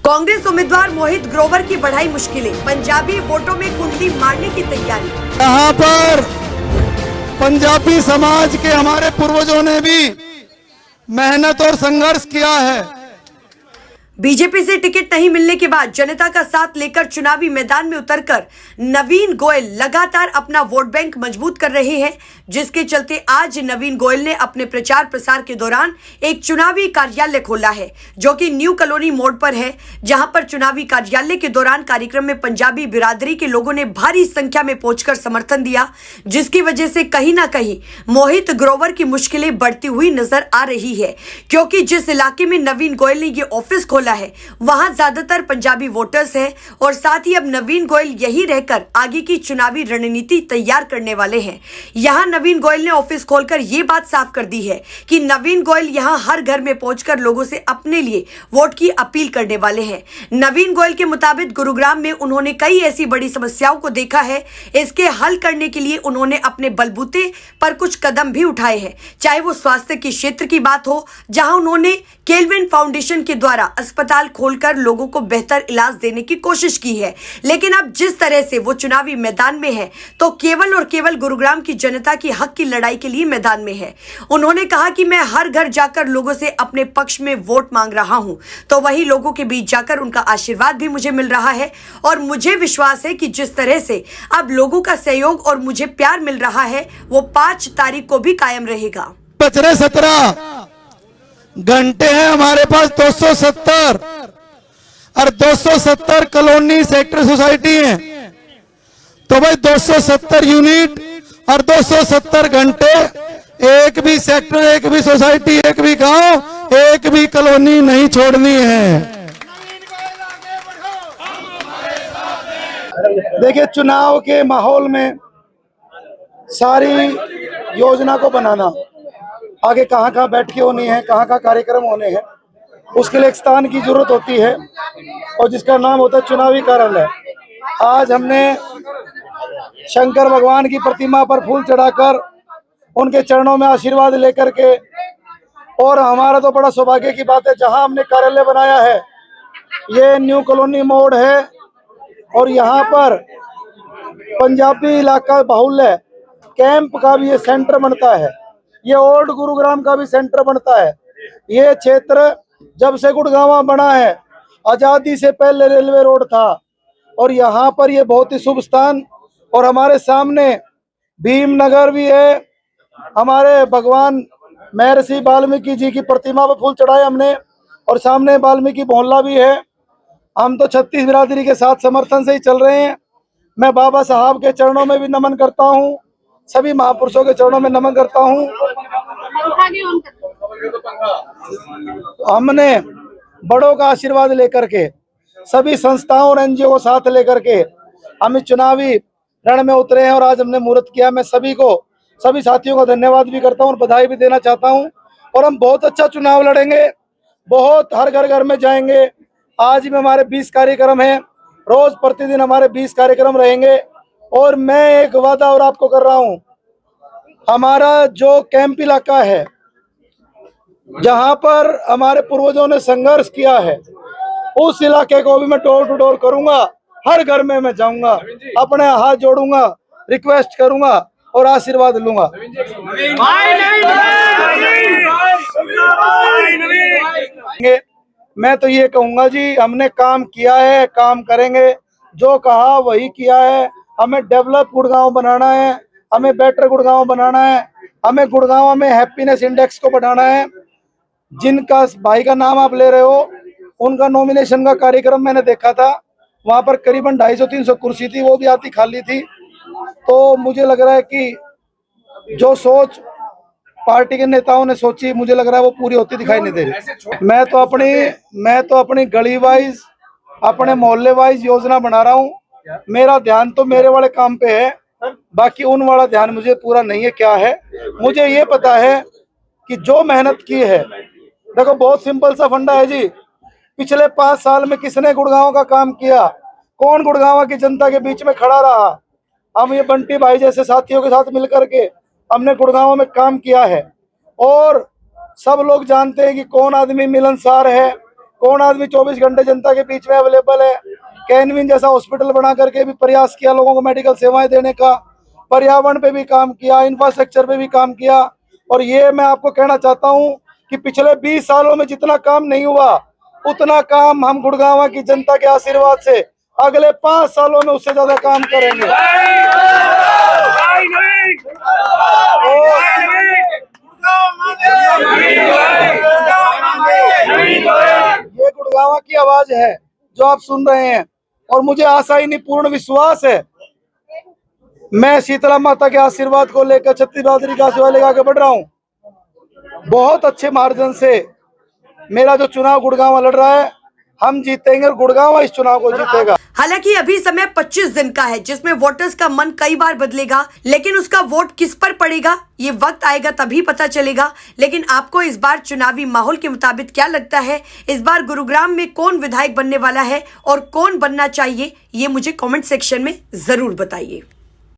कांग्रेस उम्मीदवार मोहित ग्रोवर की बढ़ाई मुश्किलें, पंजाबी वोटों में कुंडली मारने की तैयारी। यहाँ पर पंजाबी समाज के हमारे पूर्वजों ने भी मेहनत और संघर्ष किया है। बीजेपी से टिकट नहीं मिलने के बाद जनता का साथ लेकर चुनावी मैदान में उतरकर नवीन गोयल लगातार अपना वोट बैंक मजबूत कर रहे हैं, जिसके चलते आज नवीन गोयल ने अपने प्रचार प्रसार के दौरान एक चुनावी कार्यालय खोला है, जो कि न्यू कॉलोनी मोड़ पर है, जहां पर चुनावी कार्यालय के दौरान कार्यक्रम में पंजाबी बिरादरी के लोगों ने भारी संख्या में पहुंचकर समर्थन दिया, जिसकी वजह से कहीं ना कहीं मोहित ग्रोवर की मुश्किलें बढ़ती हुई नजर आ रही है, क्योंकि जिस इलाके में नवीन गोयल ने ये ऑफिस खोला है वहां ज्यादातर पंजाबी वोटर्स हैं और साथ ही अब नवीन गोयल यही रहकर आगे की चुनावी रणनीति तैयार करने वाले हैं। यहां नवीन गोयल ने ऑफिस खोलकर यह बात साफ कर दी है कि नवीन गोयल यहां हर घर में पहुंचकर लोगों से अपने लिए वोट की अपील करने वाले हैं। नवीन गोयल के मुताबिक गुरुग्राम में उन्होंने कई ऐसी बड़ी समस्याओं को देखा है, इसके हल करने के लिए उन्होंने अपने बलबूते पर कुछ कदम भी उठाए हैं, चाहे वो स्वास्थ्य के क्षेत्र की बात हो, जहां उन्होंने केल्विन फाउंडेशन के द्वारा अस्पताल खोलकर लोगों को बेहतर इलाज देने की कोशिश की है। लेकिन अब जिस तरह से वो चुनावी मैदान में है, तो केवल और केवल गुरुग्राम की जनता की हक की लड़ाई के लिए मैदान में है। उन्होंने कहा कि मैं हर घर जाकर लोगों से अपने पक्ष में वोट मांग रहा हूं, तो वही लोगों के बीच जाकर उनका आशीर्वाद भी मुझे मिल रहा है और मुझे विश्वास है कि जिस तरह से अब लोगों का सहयोग और मुझे प्यार मिल रहा है, वो 5 तारीख को भी कायम रहेगा। 17 घंटे हैं हमारे पास, 270 और 270 कॉलोनी सेक्टर सोसाइटी है, तो भाई 270 यूनिट और 270 घंटे, एक भी सेक्टर, एक भी सोसाइटी, एक भी गांव, एक भी कॉलोनी नहीं छोड़नी है। देखिए, चुनाव के माहौल में सारी योजना को बनाना, आगे कहाँ कहाँ बैठकें होनी है, कहाँ कहाँ कार्यक्रम होने हैं, उसके लिए एक स्थान की जरूरत होती है और जिसका नाम होता है चुनावी कार्यालय। आज हमने शंकर भगवान की प्रतिमा पर फूल चढ़ाकर उनके चरणों में आशीर्वाद लेकर के, और हमारा तो बड़ा सौभाग्य की बात है, जहां हमने कार्यालय बनाया है ये न्यू कॉलोनी मोड़ है और यहाँ पर पंजाबी इलाका बाहुल्य कैंप का भी ये सेंटर बनता है, ये ओल्ड गुरुग्राम का भी सेंटर बनता है। ये क्षेत्र जब से गुड़गांव बना है, आज़ादी से पहले रेलवे रोड था और यहाँ पर ये बहुत ही शुभ स्थान, और हमारे सामने भीमनगर भी है, हमारे भगवान महर्षि वाल्मीकि जी की प्रतिमा पर फूल चढ़ाए हमने, और सामने वाल्मीकि मोहल्ला भी है। हम तो 36 बिरादरी के साथ समर्थन से ही चल रहे हैं। मैं बाबा साहब के चरणों में भी नमन करता हूँ, सभी महापुरुषों के चरणों में नमन करता हूँ। हमने बड़ों का आशीर्वाद लेकर के, सभी संस्थाओं और एनजीओ को साथ लेकर के हम इस चुनावी रण में उतरे हैं और आज हमने मुहूर्त किया। मैं सभी साथियों का धन्यवाद भी करता हूँ और बधाई भी देना चाहता हूँ। और हम बहुत अच्छा चुनाव लड़ेंगे, बहुत हर घर में जाएंगे। आज भी हमारे 20 कार्यक्रम हैं, रोज प्रतिदिन हमारे 20 कार्यक्रम रहेंगे। और मैं एक वादा और आपको कर रहा हूँ, हमारा जो कैंप इलाका है, जहां पर हमारे पूर्वजों ने संघर्ष किया है, उस इलाके को भी मैं डोर टू डोर करूंगा, हर घर में मैं जाऊंगा, अपने हाथ जोड़ूंगा, रिक्वेस्ट करूंगा और आशीर्वाद लूंगा। मैं तो ये कहूंगा जी, हमने काम किया है, काम करेंगे, जो कहा वही किया है। हमें डेवलप गुड़गांव बनाना है, हमें बेटर गुड़गांव बनाना है, हमें गुड़गांव में हैप्पीनेस इंडेक्स को बढ़ाना है। जिनका भाई का नाम आप ले रहे हो, उनका नॉमिनेशन का कार्यक्रम मैंने देखा था, वहां पर करीबन 250-300 कुर्सी थी, वो भी आती खाली थी। तो मुझे लग रहा है कि जो सोच पार्टी के नेताओं ने सोची, मुझे लग रहा है वो पूरी होती दिखाई नहीं दे रही। मैं तो अपनी गली वाइज, अपने मोहल्ले वाइज योजना बना रहा हूँ। मेरा ध्यान तो मेरे वाले काम पे है, बाकी उन वाला ध्यान मुझे पूरा नहीं है। क्या है, मुझे ये पता है कि जो मेहनत की है, देखो बहुत सिंपल सा फंडा है जी, पिछले 5 साल में किसने गुड़गांव का काम किया, कौन गुड़गांव की जनता के बीच में खड़ा रहा। हम ये बंटी भाई जैसे साथियों के साथ मिलकर के हमने गुड़गांव में काम किया है और सब लोग जानते हैं कि कौन आदमी मिलनसार है, कौन आदमी 24 घंटे जनता के बीच में अवेलेबल है। कैनविन जैसा हॉस्पिटल बना करके भी प्रयास किया लोगों को मेडिकल सेवाएं देने का, पर्यावरण पे भी काम किया, इंफ्रास्ट्रक्चर पे भी काम किया। और ये मैं आपको कहना चाहता हूँ कि पिछले 20 सालों में जितना काम नहीं हुआ उतना काम हम गुड़गांव की जनता के आशीर्वाद से अगले 5 सालों में उससे ज्यादा काम करेंगे। ये गुड़गांव की आवाज है जो आप सुन रहे हैं, और मुझे आशा ही नहीं पूर्ण विश्वास है, मैं शीतला माता के आशीर्वाद को लेकर छत्तीस बहादुरी का सेवा लेकर आगे बढ़ रहा हूँ। बहुत अच्छे मार्जिन से मेरा जो चुनाव गुड़गांव लड़ रहा है, हम जीतेंगे और गुड़गांव इस चुनाव को जीतेगा। हालांकि अभी समय 25 दिन का है जिसमें वोटर्स का मन कई बार बदलेगा, लेकिन उसका वोट किस पर पड़ेगा ये वक्त आएगा तभी पता चलेगा। लेकिन आपको इस बार चुनावी माहौल के मुताबिक क्या लगता है, इस बार गुरुग्राम में कौन विधायक बनने वाला है और कौन बनना चाहिए, ये मुझे कमेंट सेक्शन में जरूर बताइए।